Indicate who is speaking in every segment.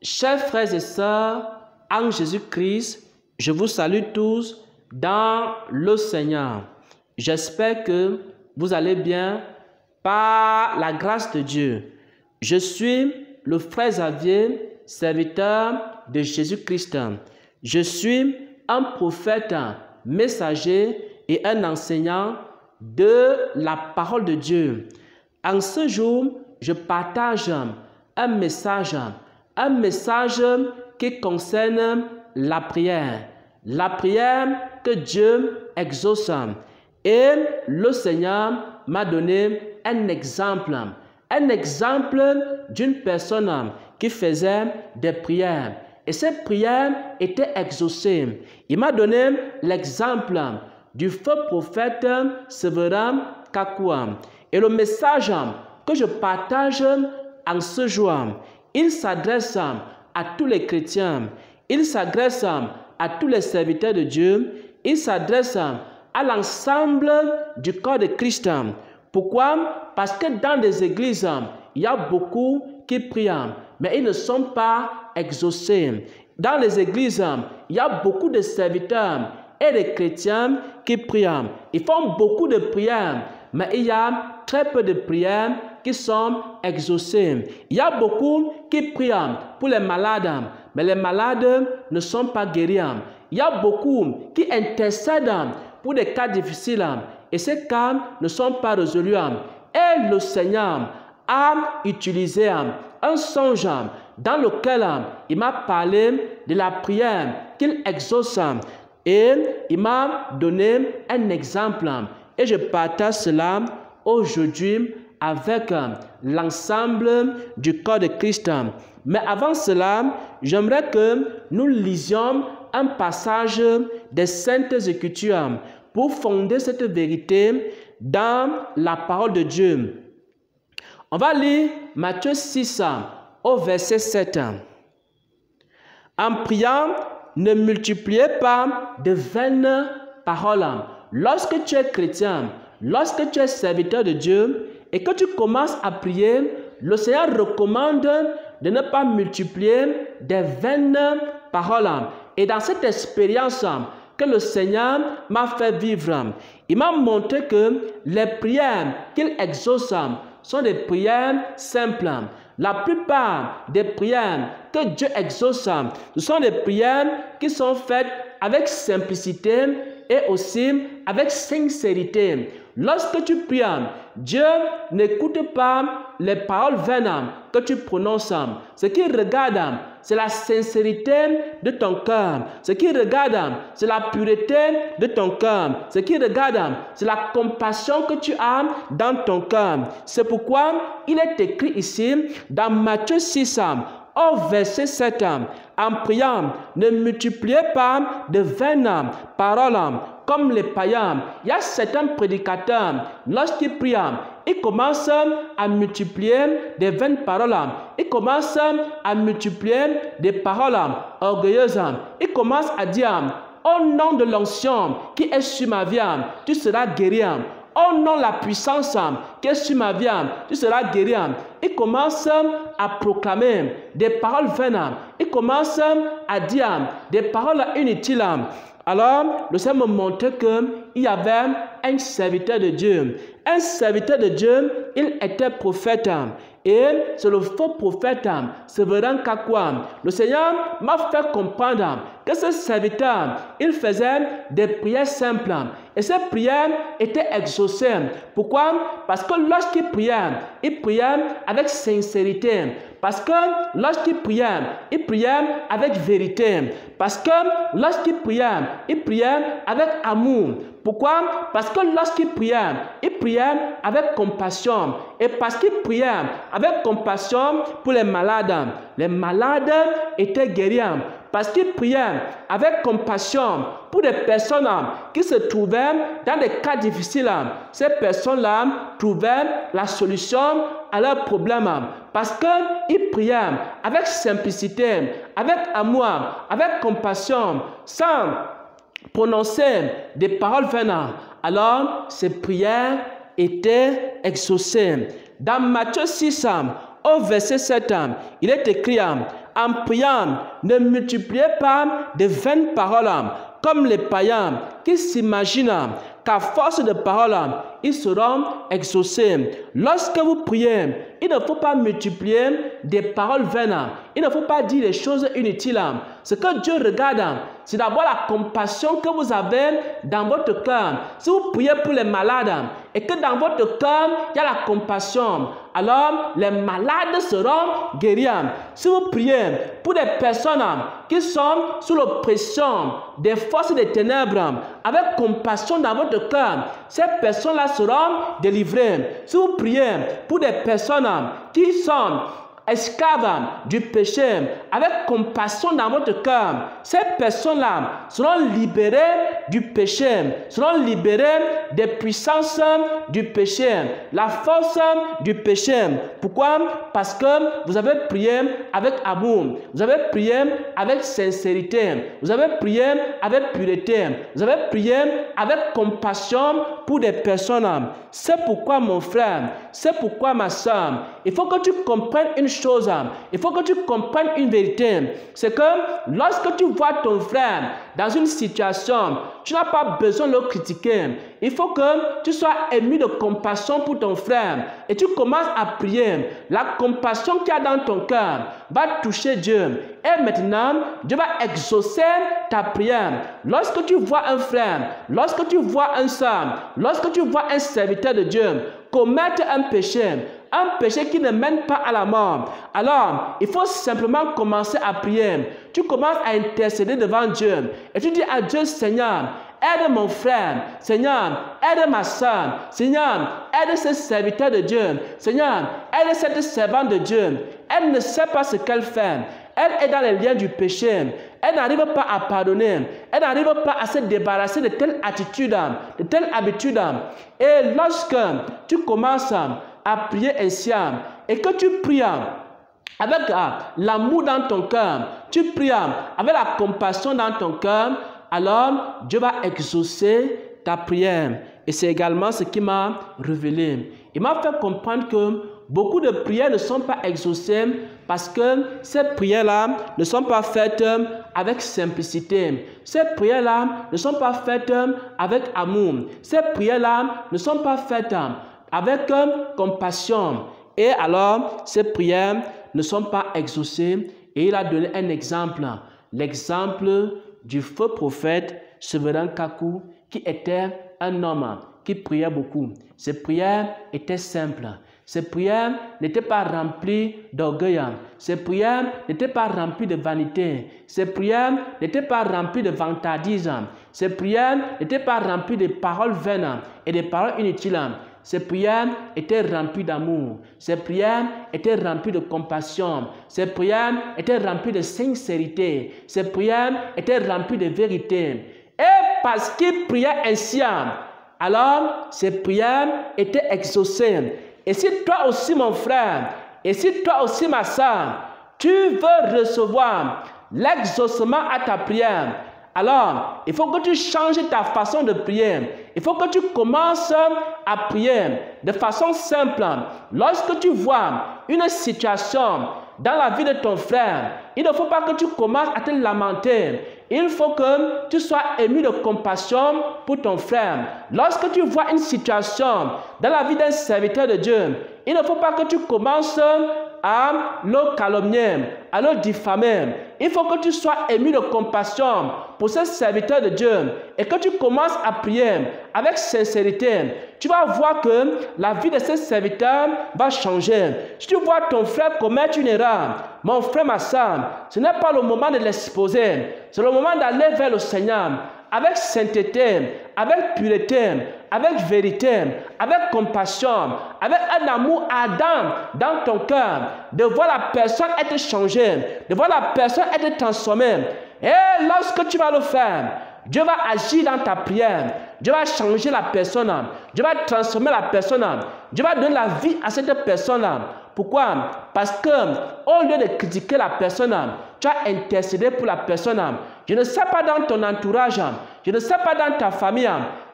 Speaker 1: Chers frères et sœurs, en Jésus-Christ, je vous salue tous dans le Seigneur. J'espère que vous allez bien par la grâce de Dieu. Je suis le frère Xavier, serviteur de Jésus-Christ. Je suis un prophète, messager et un enseignant de la parole de Dieu. En ce jour, je partage un message qui concerne la prière que Dieu exauce. Et le Seigneur m'a donné un exemple d'une personne qui faisait des prières. Et ces prières étaient exaucées. Il m'a donné l'exemple du faux prophète Séverin Kakouam. Et le message que je partage en ce jour, il s'adresse à tous les chrétiens, il s'adresse à tous les serviteurs de Dieu, il s'adresse à l'ensemble du corps de Christ. Pourquoi? Parce que dans des églises, il y a beaucoup qui prient, mais ils ne sont pas exaucés. Dans les églises, il y a beaucoup de serviteurs et de chrétiens qui prient. Ils font beaucoup de prières, mais il y a très peu de prières qui sont exaucées. Il y a beaucoup qui prient pour les malades, mais les malades ne sont pas guéris. Il y a beaucoup qui intercèdent pour des cas difficiles et ces cas ne sont pas résolus. Et le Seigneur a utilisé un songe dans lequel il m'a parlé de la prière qu'il exauce et il m'a donné un exemple. Et je partage cela aujourd'hui avec l'ensemble du corps de Christ. Mais avant cela, j'aimerais que nous lisions un passage des Saintes Écritures pour fonder cette vérité dans la parole de Dieu. On va lire Matthieu 6 au verset 7. En priant, ne multipliez pas de vaines paroles. Lorsque tu es chrétien, lorsque tu es serviteur de Dieu et que tu commences à prier, le Seigneur recommande de ne pas multiplier des vaines paroles. Et dans cette expérience que le Seigneur m'a fait vivre, il m'a montré que les prières qu'il exauce sont des prières simples. La plupart des prières que Dieu exauce, ce sont des prières qui sont faites avec simplicité et aussi avec sincérité. Lorsque tu pries, Dieu n'écoute pas les paroles vaines que tu prononces. Ce qu'il regarde, c'est la sincérité de ton cœur. Ce qu'il regarde, c'est la pureté de ton cœur. Ce qu'il regarde, c'est la compassion que tu as dans ton cœur. C'est pourquoi il est écrit ici dans Matthieu 6, au verset 7, en priant, ne multipliez pas de vaines paroles comme les païens. Il y a certains prédicateurs, lorsqu'ils prient, ils commencent à multiplier des vaines paroles. Ils commencent à multiplier des paroles orgueilleuses. Ils commencent à dire, au nom de l'onction qui est sur ma vie, tu seras guéri. Oh non, la puissance qui est sur ma vie, tu seras guéri. Il commence à proclamer des paroles vaines. Il commence à dire des paroles inutiles. Alors, le Seigneur me montrait qu'il y avait un serviteur de Dieu. Un serviteur de Dieu, il était prophète. Et c'est le faux prophète, Séverin Kakouam. Le Seigneur m'a fait comprendre que ce serviteur, il faisait des prières simples. Et ces prières étaient exaucées. Pourquoi? Parce que lorsqu'il priait avec sincérité. Parce que lorsqu'il priait avec vérité. Parce que lorsqu'il priait avec amour. Pourquoi? Parce que lorsqu'il priait avec compassion. Et parce qu'il priait avec compassion pour les malades étaient guéris. Parce qu'il priait avec compassion pour des personnes qui se trouvaient dans des cas difficiles. Ces personnes-là trouvaient la solution à leurs problèmes. Parce qu'il priait avec simplicité, avec amour, avec compassion, sans prononcer des paroles vaines. Alors, ces prières étaient exaucées. Dans Matthieu 6, au verset 7, il est écrit, en priant, ne multipliez pas de vaines paroles, comme les païens qui s'imaginent qu'à force de paroles, ils seront exaucés. Lorsque vous priez, il ne faut pas multiplier des paroles vaines. Il ne faut pas dire des choses inutiles. Ce que Dieu regarde, c'est d'abord la compassion que vous avez dans votre cœur. Si vous priez pour les malades et que dans votre cœur, il y a la compassion, alors les malades seront guéris. Si vous priez pour des personnes qui sont sous l'oppression des forces des ténèbres, avec compassion dans votre cœur, ces personnes-là seront délivrées. Si vous priez pour des personnes qui sont esclaves du péché, avec compassion dans votre cœur, ces personnes-là seront libérées du péché, seront libérées des puissances du péché, la force du péché. Pourquoi? Parce que vous avez prié avec amour, vous avez prié avec sincérité, vous avez prié avec pureté, vous avez prié avec compassion pour des personnes. C'est pourquoi mon frère, c'est pourquoi ma soeur, il faut que tu comprennes une chose, il faut que tu comprennes une vérité, c'est que lorsque tu vois ton frère dans une situation, tu n'as pas besoin de le critiquer. Il faut que tu sois ému de compassion pour ton frère et tu commences à prier. La compassion qu'il y a dans ton cœur va toucher Dieu. Et maintenant, Dieu va exaucer ta prière. Lorsque tu vois un frère, lorsque tu vois un soeur, lorsque tu vois un serviteur de Dieu commettre un péché qui ne mène pas à la mort, alors il faut simplement commencer à prier. Tu commences à intercéder devant Dieu et tu dis à Dieu: Seigneur, aide mon frère, Seigneur, aide ma soeur, Seigneur, aide ce serviteur de Dieu, Seigneur, aide cette servante de Dieu. Elle ne sait pas ce qu'elle fait. Elle est dans les liens du péché. Elle n'arrive pas à pardonner. Elle n'arrive pas à se débarrasser de telle attitude, de telle habitude. Et lorsque tu commences à prier ainsi et que tu pries avec l'amour dans ton cœur, tu pries avec la compassion dans ton cœur, alors Dieu va exaucer ta prière. Et c'est également ce qui m'a révélé. Il m'a fait comprendre que beaucoup de prières ne sont pas exaucées parce que ces prières-là ne sont pas faites avec simplicité. Ces prières-là ne sont pas faites avec amour. Ces prières-là ne sont pas faites avec compassion. Et alors, ces prières ne sont pas exaucées. Et il a donné un exemple. L'exemple du faux prophète Sévérin Kaku, qui était un homme qui priait beaucoup. Ses prières étaient simples. Ses prières n'étaient pas remplies d'orgueil. Ses prières n'étaient pas remplies de vanité. Ses prières n'étaient pas remplies de vantardisme. Ses prières n'étaient pas remplies de paroles vaines et de paroles inutiles. Ses prières étaient remplies d'amour. Ses prières étaient remplies de compassion. Ses prières étaient remplies de sincérité. Ses prières étaient remplies de vérité. Et parce qu'il priait ainsi, alors ses prières étaient exaucées. Et si toi aussi, mon frère, et si toi aussi, ma soeur, tu veux recevoir l'exaucement à ta prière, alors il faut que tu changes ta façon de prier. Il faut que tu commences à prier de façon simple. Lorsque tu vois une situation dans la vie de ton frère, il ne faut pas que tu commences à te lamenter. Il faut que tu sois ému de compassion pour ton frère. Lorsque tu vois une situation dans la vie d'un serviteur de Dieu, il ne faut pas que tu commences à le calomnier, à le diffamer. Il faut que tu sois ému de compassion pour ce serviteur de Dieu et que tu commences à prier avec sincérité. Tu vas voir que la vie de ce serviteur va changer. Si tu vois ton frère commettre une erreur, mon frère, ma soeur, ce n'est pas le moment de l'exposer. C'est le moment d'aller vers le Seigneur avec sainteté, avec pureté, avec vérité, avec compassion, avec un amour ardent dans ton cœur, de voir la personne être changée, de voir la personne être transformée. Et lorsque tu vas le faire, Dieu va agir dans ta prière. Dieu va changer la personne. Dieu va transformer la personne. Dieu va donner la vie à cette personne. Pourquoi? Parce que au lieu de critiquer la personne, tu as intercédé pour la personne. Je ne sais pas dans ton entourage, je ne sais pas dans ta famille,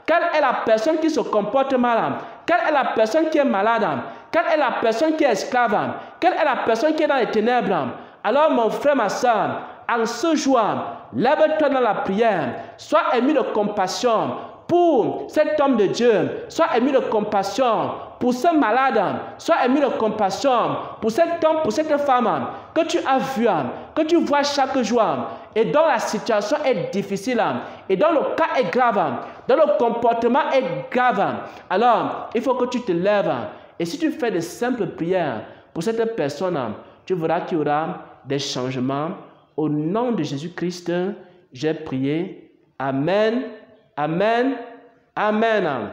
Speaker 1: quelle est la personne qui se comporte mal, quelle est la personne qui est malade, Quelle est la personne qui est esclave? Quelle est la personne qui est dans les ténèbres? Alors mon frère, ma soeur, en ce jour, lève-toi dans la prière. Sois ému de compassion pour cet homme de Dieu. Sois ému de compassion pour ce malade. Sois ému de compassion pour cet homme, pour cette femme que tu as vu, que tu vois chaque jour et dont la situation est difficile et dont le cas est grave, dont le comportement est grave. Alors, il faut que tu te lèves. Et si tu fais de simples prières pour cette personne, tu verras qu'il y aura des changements. Au nom de Jésus-Christ, j'ai prié. Amen. Amen. Amen.